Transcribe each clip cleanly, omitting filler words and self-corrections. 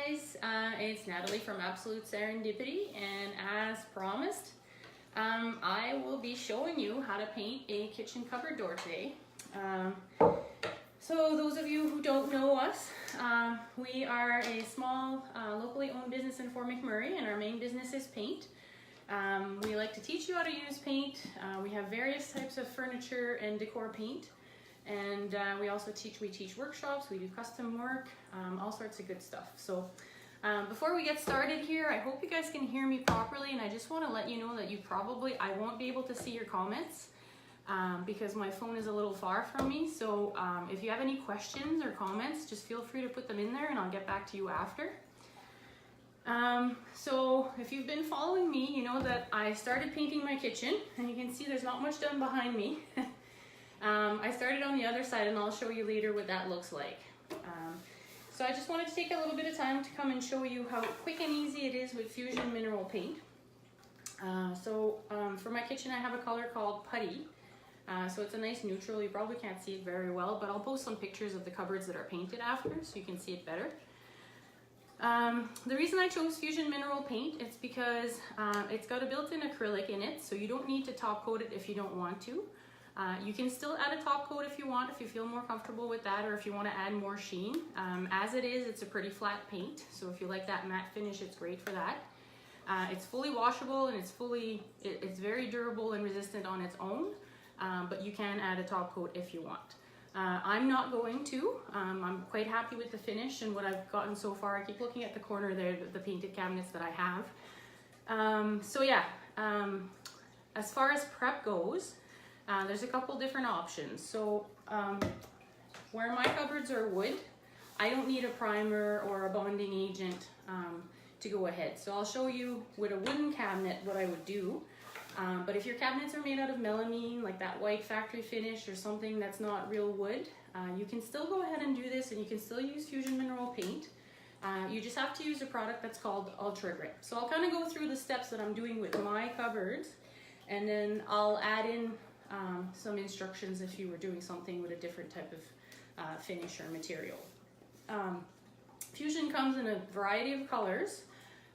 guys, it's Natalie from Absolute Serendipity, and as promised, I will be showing you how to paint a kitchen cupboard door today. So those of you who don't know us, we are a small locally owned business in Fort McMurray, and our main business is paint. We like to teach you how to use paint. We have various types of furniture and decor paint. And we also teach workshops, we do custom work, all sorts of good stuff. So before we get started here, I hope you guys can hear me properly, and I just want to let you know that I won't be able to see your comments because my phone is a little far from me. So if you have any questions or comments, just feel free to put them in there and I'll get back to you after. So if you've been following me, you know that I started painting my kitchen, and you can see there's not much done behind me. I started on the other side, and I'll show you later what that looks like. So I just wanted to take a little bit of time to come and show you how quick and easy it is with Fusion Mineral Paint. For my kitchen, I have a color called Putty. So it's a nice neutral. You probably can't see it very well, but I'll post some pictures of the cupboards that are painted after so you can see it better. The reason I chose Fusion Mineral Paint is because it's got a built-in acrylic in it, so you don't need to top coat it if you don't want to. You can still add a top coat if you want, if you feel more comfortable with that, or if you want to add more sheen. As it is, it's a pretty flat paint, so if you like that matte finish, it's great for that. It's fully washable, and it's very durable and resistant on its own, but you can add a top coat if you want. I'm not going to. I'm quite happy with the finish and what I've gotten so far. I keep looking at the corner there, the painted cabinets that I have. As far as prep goes, there's a couple different options. So where my cupboards are wood, I don't need a primer or a bonding agent to go ahead. So I'll show you with a wooden cabinet what I would do. But if your cabinets are made out of melamine, like that white factory finish or something that's not real wood, you can still go ahead and do this, and you can still use Fusion Mineral Paint. You just have to use a product that's called Ultra Grip. So I'll kind of go through the steps that I'm doing with my cupboards, and then I'll add in some instructions if you were doing something with a different type of finish or material. Fusion comes in a variety of colors.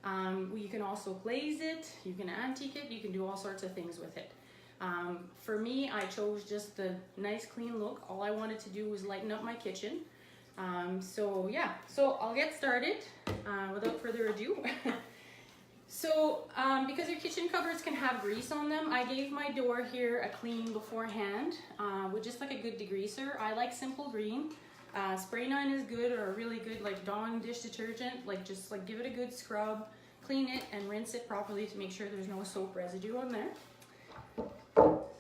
You can also glaze it, you can antique it, you can do all sorts of things with it. For me, I chose just the nice clean look. All I wanted to do was lighten up my kitchen. So I'll get started without further ado. Because your kitchen cupboards can have grease on them, I gave my door here a clean beforehand with just like a good degreaser. I like simple green. Spray 9 is good, or a really good like Dawn dish detergent. Just give it a good scrub, clean it, and rinse it properly to make sure there's no soap residue on there.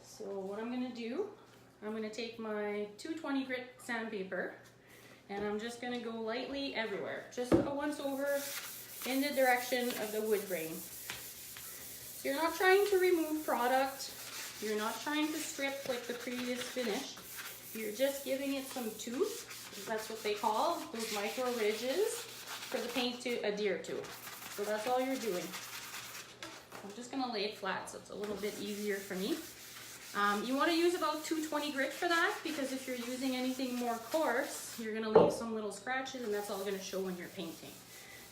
So what I'm gonna do, I'm gonna take my 220 grit sandpaper, and I'm just gonna go lightly everywhere, just a once over in the direction of the wood grain. So you're not trying to remove product, you're not trying to strip like the previous finish, you're just giving it some tooth. That's what they call those micro ridges for the paint to adhere to. So that's all you're doing. I'm just gonna lay it flat so it's a little bit easier for me. You wanna use about 220 grit for that, because if you're using anything more coarse, you're gonna leave some little scratches, and that's all gonna show when you're painting.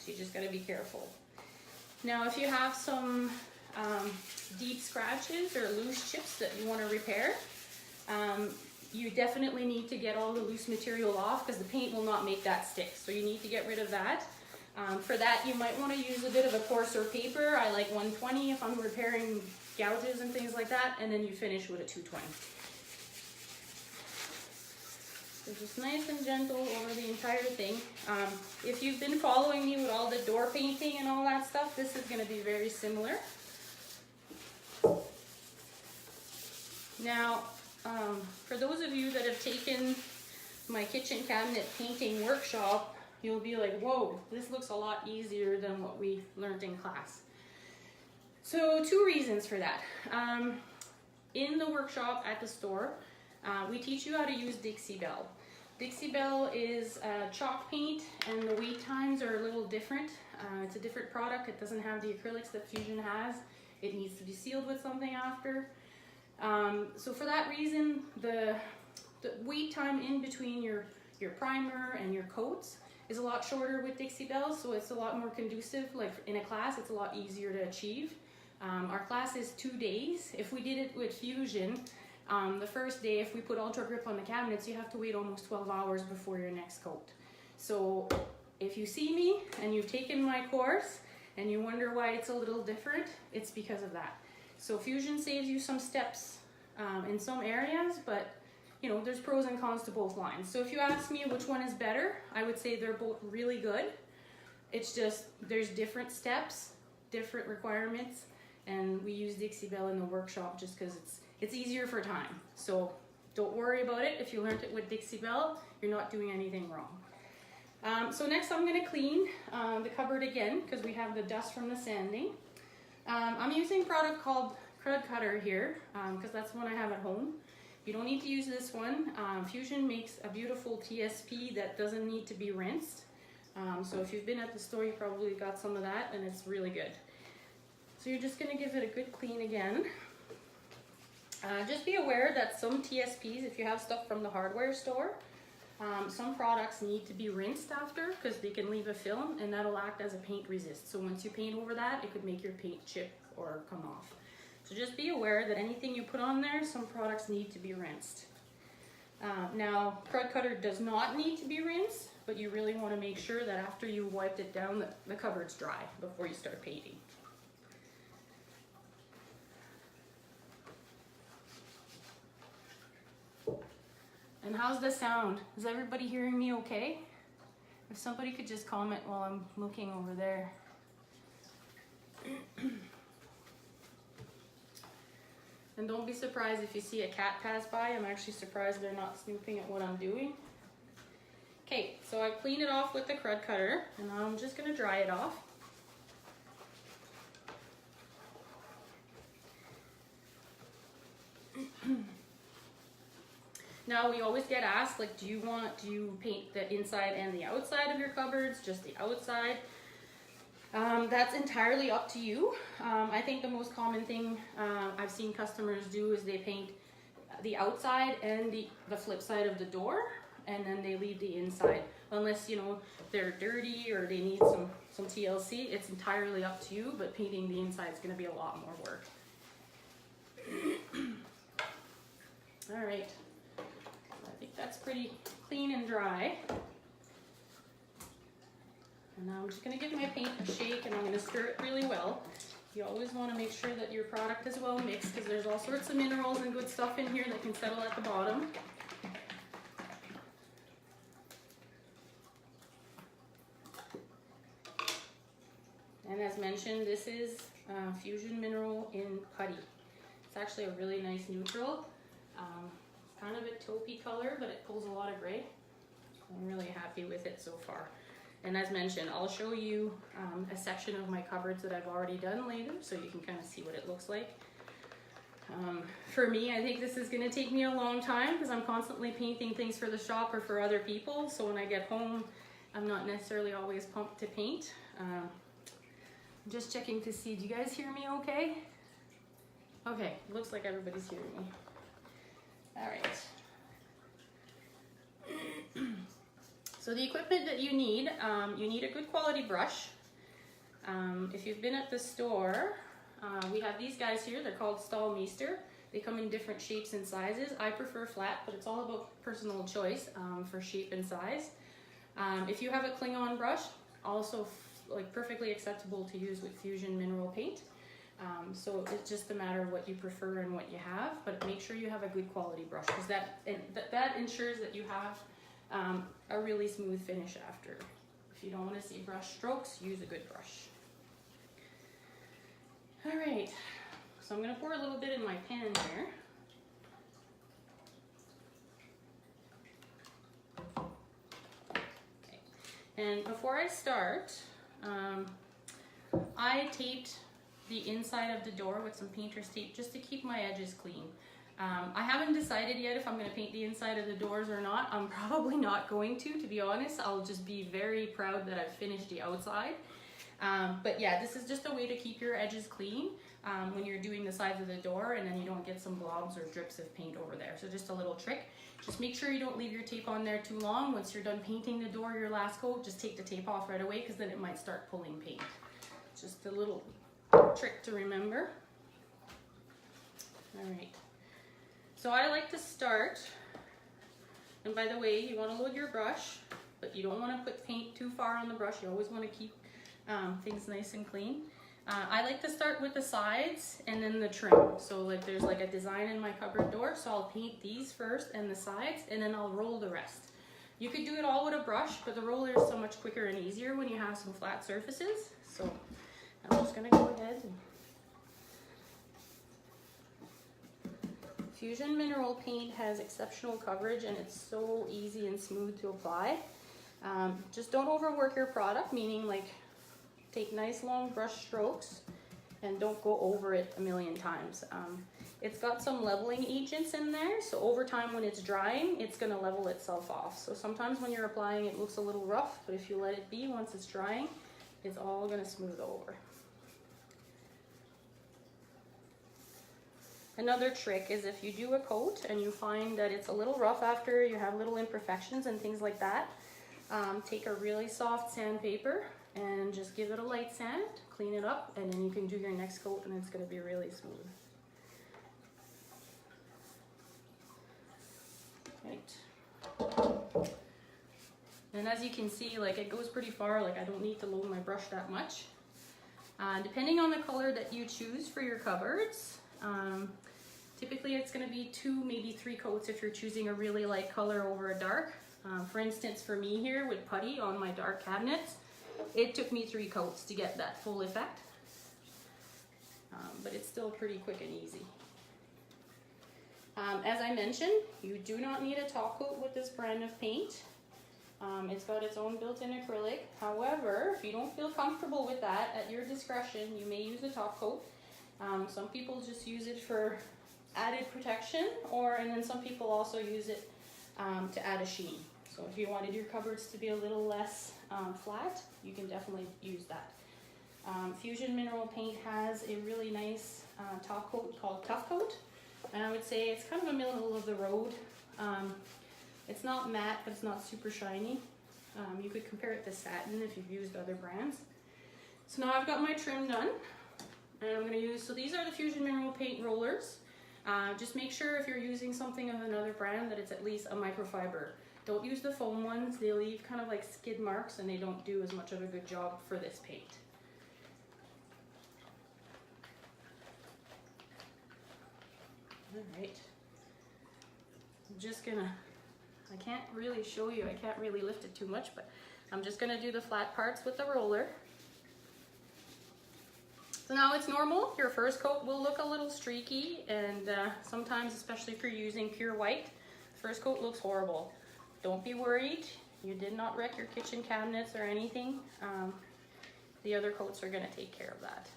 So you just gotta be careful. Now, if you have some deep scratches or loose chips that you wanna repair, you definitely need to get all the loose material off, because the paint will not make that stick. So you need to get rid of that. For that, you might want to use a bit of a coarser paper. I like 120 if I'm repairing gouges and things like that, and then you finish with a 220. So just nice and gentle over the entire thing. If you've been following me with all the door painting and all that stuff, this is going to be very similar. Now, for those of you that have taken my kitchen cabinet painting workshop, you'll be like, whoa, this looks a lot easier than what we learned in class. So 2 reasons for that. In the workshop at the store, we teach you how to use Dixie Belle. Dixie Belle is chalk paint, and the wait times are a little different. It's a different product. It doesn't have the acrylics that Fusion has. It needs to be sealed with something after. So for that reason, the wait time in between your primer and your coats is a lot shorter with Dixie Bells, so it's a lot more conducive. Like in a class, it's a lot easier to achieve. Our class is 2 days. If we did it with Fusion, the first day, if we put Ultra Grip on the cabinets, you have to wait almost 12 hours before your next coat. So if you see me and you've taken my course and you wonder why it's a little different, it's because of that. So Fusion saves you some steps in some areas, but you know, there's pros and cons to both lines. So if you ask me which one is better, I would say they're both really good. It's just, there's different steps, different requirements, and we use Dixie Bell in the workshop just because it's easier for time. So don't worry about it. If you learned it with Dixie Bell, you're not doing anything wrong. So next I'm gonna clean the cupboard again because we have the dust from the sanding. I'm using a product called Crud Cutter here because that's the one I have at home. You don't need to use this one. Fusion makes a beautiful TSP that doesn't need to be rinsed. So if you've been at the store, you probably got some of that, and it's really good. So you're just gonna give it a good clean again. Just be aware that some TSPs, if you have stuff from the hardware store, some products need to be rinsed after because they can leave a film and that'll act as a paint resist. So once you paint over that, it could make your paint chip or come off. So just be aware that anything you put on there, some products need to be rinsed. Now, Crud Cutter does not need to be rinsed, but you really want to make sure that after you wiped it down, that the cupboard's dry before you start painting. And how's the sound? Is everybody hearing me okay? If somebody could just comment while I'm looking over there. And don't be surprised if you see a cat pass by. I'm actually surprised they're not snooping at what I'm doing. Okay, so I cleaned it off with the Crud Cutter, and I'm just gonna dry it off. Now we always get asked, like, do you paint the inside and the outside of your cupboards, just the outside? That's entirely up to you. I think the most common thing I've seen customers do is they paint the outside and the flip side of the door, and then they leave the inside. Unless, you know, they're dirty or they need some TLC, it's entirely up to you, but painting the inside is gonna be a lot more work. All right, I think that's pretty clean and dry. And now I'm just gonna give my paint a shake and I'm gonna stir it really well. You always wanna make sure that your product is well mixed because there's all sorts of minerals and good stuff in here that can settle at the bottom. And as mentioned, this is Fusion Mineral in Putty. It's actually a really nice neutral. Kind of a taupey color, but it pulls a lot of gray. I'm really happy with it so far. And as mentioned, I'll show you a section of my cupboards that I've already done later, so you can kind of see what it looks like. For me, I think this is going to take me a long time because I'm constantly painting things for the shop or for other people. So when I get home, I'm not necessarily always pumped to paint. I'm just checking to see, do you guys hear me okay? Okay, looks like everybody's hearing me. All right. So the equipment that you need a good quality brush. If you've been at the store, we have these guys here. They're called Stahlmeister. They come in different shapes and sizes. I prefer flat, but it's all about personal choice for shape and size. If you have a Klingon brush, also like perfectly acceptable to use with Fusion mineral paint. So it's just a matter of what you prefer and what you have, but make sure you have a good quality brush because that ensures that you have a really smooth finish after. If you don't want to see brush strokes, use a good brush. All right, so I'm going to pour a little bit in my pan here. Okay. And before I start, I taped the inside of the door with some painter's tape just to keep my edges clean. I haven't decided yet if I'm going to paint the inside of the doors or not. I'm probably not going to be honest. I'll just be very proud that I've finished the outside. But yeah, this is just a way to keep your edges clean. when you're doing the sides of the door, and then you don't get some blobs or drips of paint over there. So just a little trick. Just make sure you don't leave your tape on there too long. Once you're done painting the door, your last coat, just take the tape off right away, because then it might start pulling paint. Just a little trick to remember. All right. So I like to start, and by the way, you want to load your brush, but you don't want to put paint too far on the brush. You always want to keep things nice and clean. I like to start with the sides and then the trim. So like there's like a design in my cupboard door, so I'll paint these first and the sides, and then I'll roll the rest. You could do it all with a brush, but the roller is so much quicker and easier when you have some flat surfaces. So I'm just gonna go ahead and Fusion Mineral Paint has exceptional coverage, and it's so easy and smooth to apply. Just don't overwork your product, meaning like take nice long brush strokes and don't go over it a million times. It's got some leveling agents in there, so over time when it's drying, it's gonna level itself off. So sometimes when you're applying it looks a little rough, but if you let it be, once it's drying, it's all gonna smooth over. Another trick is if you do a coat and you find that it's a little rough after, you have little imperfections and things like that, take a really soft sandpaper and just give it a light sand, clean it up, and then you can do your next coat and it's going to be really smooth. Right. And as you can see, like it goes pretty far, like I don't need to load my brush that much. Depending on the color that you choose for your cupboards, typically it's going to be 2, maybe 3 coats if you're choosing a really light color over a dark. For instance, for me here with putty on my dark cabinets, it took me 3 coats to get that full effect, but it's still pretty quick and easy. As I mentioned, you do not need a top coat with this brand of paint. It's got its own built-in acrylic. However, if you don't feel comfortable with that, at your discretion, you may use a top coat. Some people just use it for added protection, and then some people also use it to add a sheen. So if you wanted your cupboards to be a little less flat, you can definitely use that. Fusion Mineral Paint has a really nice top coat called Tough Coat, and I would say it's kind of a middle of the road. It's not matte, but it's not super shiny. You could compare it to satin if you've used other brands. So now I've got my trim done, and I'm going to use, so these are the Fusion Mineral Paint rollers. Just make sure if you're using something of another brand that it's at least a microfiber. Don't use the foam ones, they leave kind of like skid marks and they don't do as much of a good job for this paint. Alright, I'm just gonna, I can't really show you, I can't really lift it too much, but I'm just gonna do the flat parts with the roller. So now it's normal, your first coat will look a little streaky, and sometimes, especially if you're using pure white, first coat looks horrible. Don't be worried, you did not wreck your kitchen cabinets or anything. The other coats are gonna take care of that.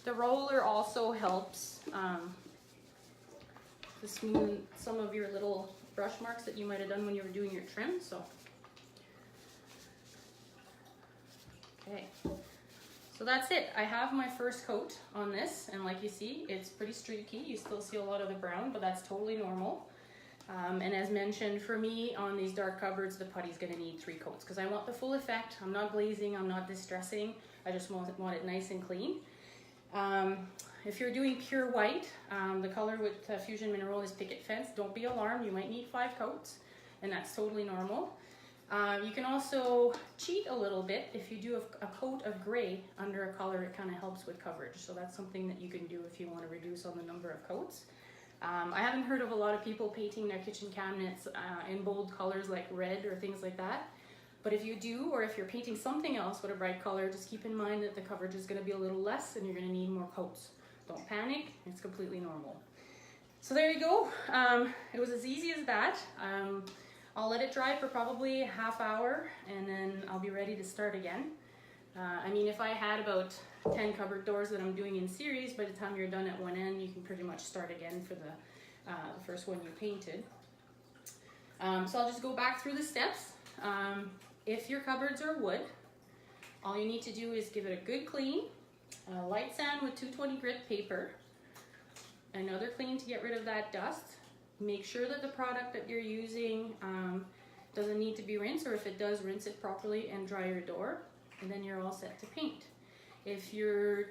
The roller also helps to smooth some of your little brush marks that you might have done when you were doing your trim. So, okay. So that's it. I have my first coat on this, and like you see, it's pretty streaky. You still see a lot of the brown, but that's totally normal. And as mentioned, for me, on these dark cupboards, the putty's gonna need 3 coats because I want the full effect. I'm not glazing, I'm not distressing. I just want it nice and clean. If you're doing pure white, the color with Fusion Mineral is Picket Fence. Don't be alarmed, you might need 5 coats, and that's totally normal. You can also cheat a little bit. If you do a coat of gray under a color, it kind of helps with coverage. So that's something that you can do if you want to reduce on the number of coats. I haven't heard of a lot of people painting their kitchen cabinets in bold colors like red or things like that. But if you do, or if you're painting something else with a bright color, just keep in mind that the coverage is going to be a little less and you're going to need more coats. Don't panic, it's completely normal. So there you go. It was as easy as that. I'll let it dry for probably a half hour and then I'll be ready to start again. I mean, if I had about 10 cupboard doors that I'm doing in series, by the time you're done at one end, you can pretty much start again for the first one you painted. So I'll just go back through the steps. If your cupboards are wood, all you need to do is give it a good clean, light sand with 220 grit paper, another clean to get rid of that dust. Make sure that the product that you're using doesn't need to be rinsed, or if it does, rinse it properly and dry your door, and then you're all set to paint. If your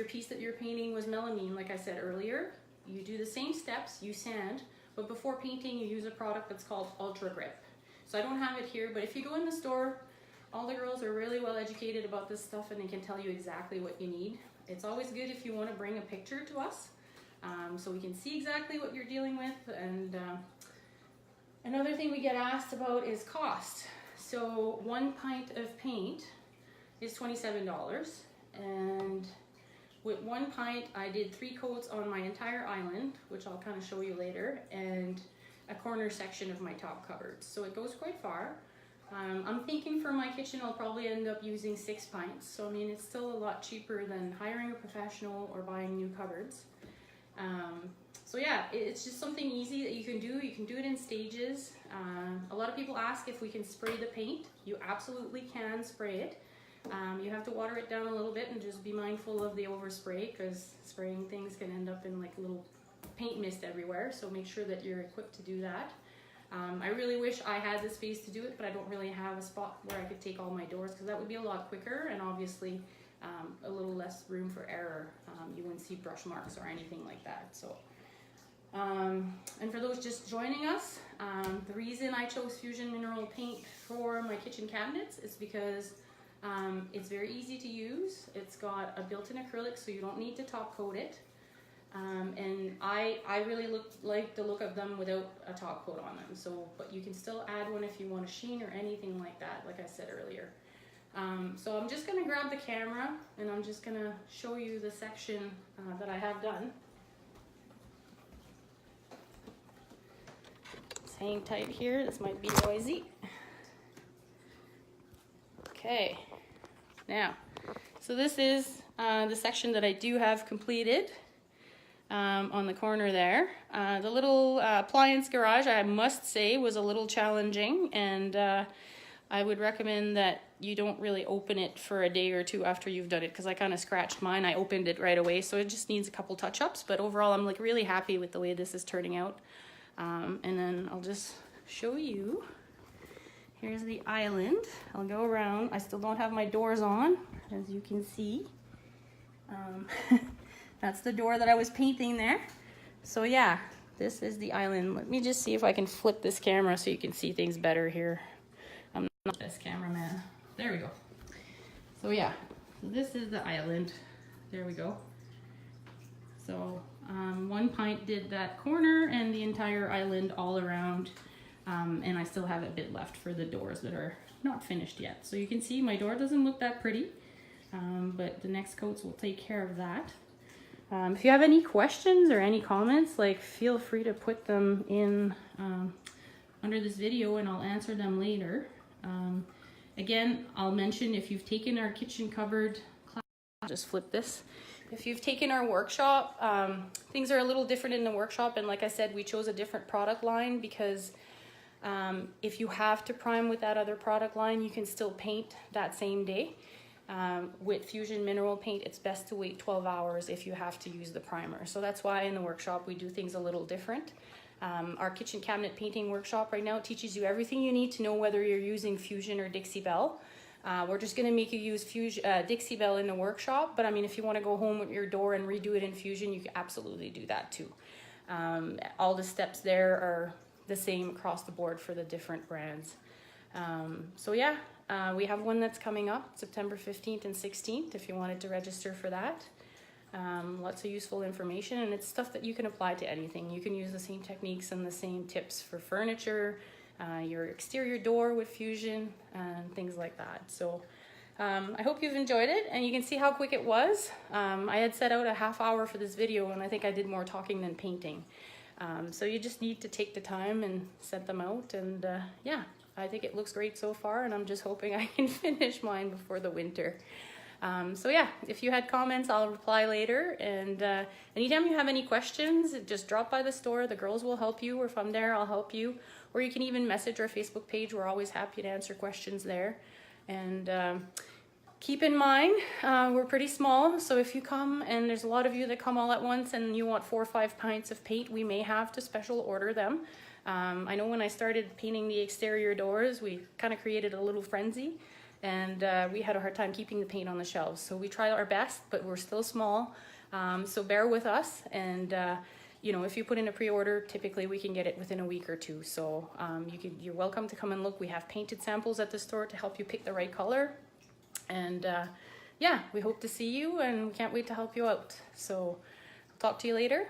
piece that you're painting was melamine, like I said earlier, you do the same steps, you sand, but before painting you use a product that's called Ultra Grip. So I don't have it here, but if you go in the store, all the girls are really well educated about this stuff and they can tell you exactly what you need. It's always good if you want to bring a picture to us so we can see exactly what you're dealing with. And another thing we get asked about is cost. So 1 pint of paint is $27, and with 1 pint I did 3 coats on my entire island, which I'll kind of show you later, and a corner section of my top cupboards. So it goes quite far. I'm thinking for my kitchen I'll probably end up using 6 pints. So I mean, it's still a lot cheaper than hiring a professional or buying new cupboards. So yeah, it's just something easy that you can do. You can do it in stages. A lot of people ask if we can spray the paint. You absolutely can spray it. You have to water it down a little bit and just be mindful of the overspray, because spraying things can end up in like little paint mist everywhere. So make sure that you're equipped to do that. I really wish I had the space to do it, but I don't really have a spot where I could take all my doors, because that would be a lot quicker and obviously a little less room for error. You wouldn't see brush marks or anything like that. So, and for those just joining us, the reason I chose Fusion Mineral Paint for my kitchen cabinets is because it's very easy to use. It's got a built-in acrylic, so you don't need to top coat it. And I really like the look of them without a top coat on them. So, but you can still add one if you want a sheen or anything like that, like I said earlier. So I'm just gonna grab the camera and I'm just gonna show you the section that I have done. It's hanging tight here. This might be noisy. Okay, now, so this is the section that I do have completed. On the corner there. The little appliance garage, I must say, was a little challenging, and I would recommend that you don't really open it for a day or two after you've done it, because I kind of scratched mine. I opened it right away, so it just needs a couple touch-ups, but overall I'm like really happy with the way this is turning out. And then I'll just show you. Here's the island. I'll go around. I still don't have my doors on, as you can see. That's the door that I was painting there. So yeah, this is the island. Let me just see if I can flip this camera so you can see things better here. I'm not the best cameraman. There we go. So yeah, so this is the island. There we go. So 1 pint did that corner and the entire island all around. And I still have a bit left for the doors that are not finished yet. So you can see my door doesn't look that pretty, but the next coats will take care of that. If you have any questions or any comments, like, feel free to put them in under this video and I'll answer them later. Again, I'll mention, if you've taken our kitchen cupboard class, I'll just flip this. If you've taken our workshop, things are a little different in the workshop, and like I said, we chose a different product line because if you have to prime with that other product line, you can still paint that same day. With Fusion Mineral Paint, it's best to wait 12 hours if you have to use the primer. So that's why in the workshop we do things a little different. Our kitchen cabinet painting workshop right now teaches you everything you need to know whether you're using Fusion or Dixie Belle. We're just going to make you use Dixie Belle in the workshop, but I mean, if you want to go home with your door and redo it in Fusion, you can absolutely do that too. All the steps there are the same across the board for the different brands. So yeah. We have one that's coming up September 15th and 16th if you wanted to register for that. Lots of useful information, and it's stuff that you can apply to anything. You can use the same techniques and the same tips for furniture, your exterior door with Fusion, and things like that. So I hope you've enjoyed it, and you can see how quick it was. I had set out a half hour for this video, and I think I did more talking than painting. So you just need to take the time and set them out, and yeah. I think it looks great so far, and I'm just hoping I can finish mine before the winter. So yeah, if you had comments, I'll reply later. And anytime you have any questions, just drop by the store. The girls will help you, or if I'm there, I'll help you. Or you can even message our Facebook page. We're always happy to answer questions there. And keep in mind, we're pretty small, so if you come and there's a lot of you that come all at once and you want 4 or 5 pints of paint, we may have to special order them. I know when I started painting the exterior doors, we kind of created a little frenzy, and we had a hard time keeping the paint on the shelves. So we try our best, but we're still small, so bear with us. And you know, if you put in a pre-order, typically we can get it within a week or 2. So you're welcome to come and look. We have painted samples at the store to help you pick the right color. And yeah, we hope to see you, and we can't wait to help you out. So talk to you later.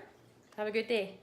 Have a good day.